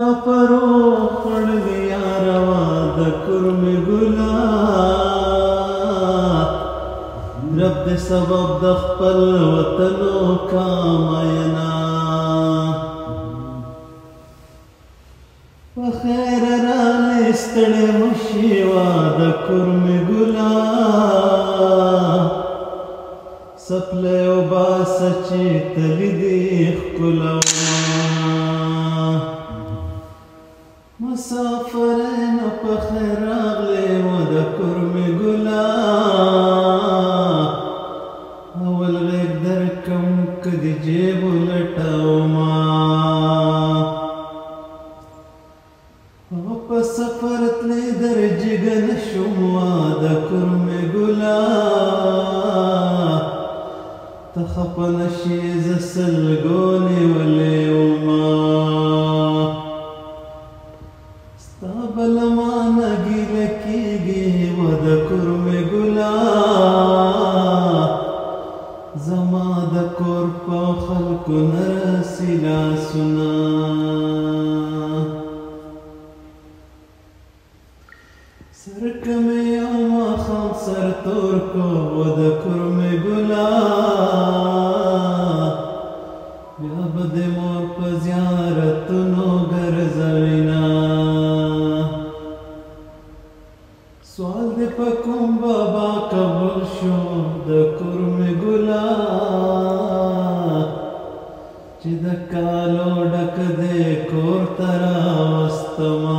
پرو خړګیا روا د کرم ګلا رب دې سبب د خپل وطنو کاماینا په خیر را لستړې مشیوا د کرم ګلا سپله او باس چې تلې دې ښکلا مسافرین په خیر راغلی و د کرم ګلا اول غیږ درکم که د جیب لټوما په سفر تللی در جګه نشم د کرم ګلا ته خفه نشې زه سلګو نیولی وما ستا بله مانه ګیله کېږي و د کرم ګلا زما د کور په خلکو نه رسي لاسونه سرکه مې یو ماښام سر تور کو و د کرم ګلا بیا به د مور په زیارتونو ګرځوینه سوال دې په کوم بابا قبول شو د کرم ګلا چې د کالو ډک دې کور ته راوستما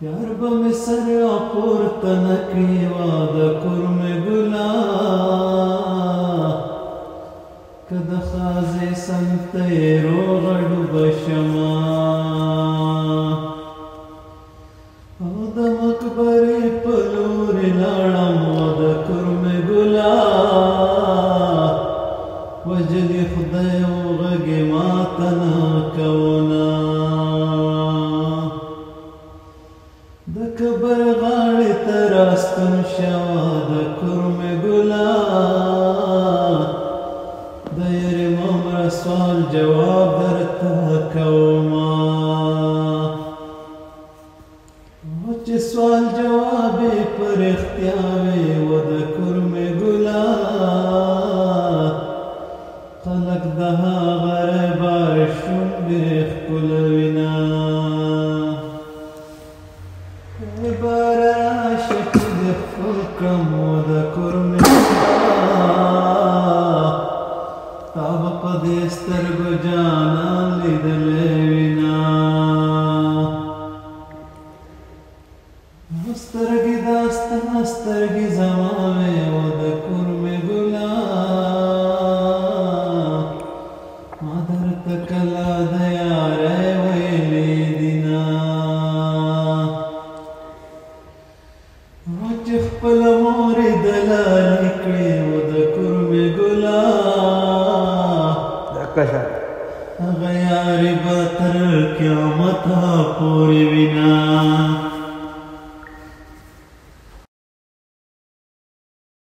یار به مې سر پورته نه کړي وا د کرم ګلا که د ښځې څنګ ته یې روغه ډوبه شمه او د مقبرې په لورې لاړم و د کرم ګلا وجلې خدای و غږې ماته نه کونه د قبر غاړې ته راستون شوه د کرم ګلا د یارې ممره سوال جواب درته کومه چې سوال جواب یې په رښتیا وې و د کرم ګلا خلک د هغه ربار شونډې ښکلوینه بار راشه چې دې خپل کړم و د کرم تا به په دې سترګو جانان لیدلی وینه سترګې دا ستا سترګې زما وې و د کرم ګلا ما درته کله د یارۍ ویلې دینه چې خپله مور یې دلالي کړې و د کرم ګلا هغه یارې به تر قیامته پورې وینه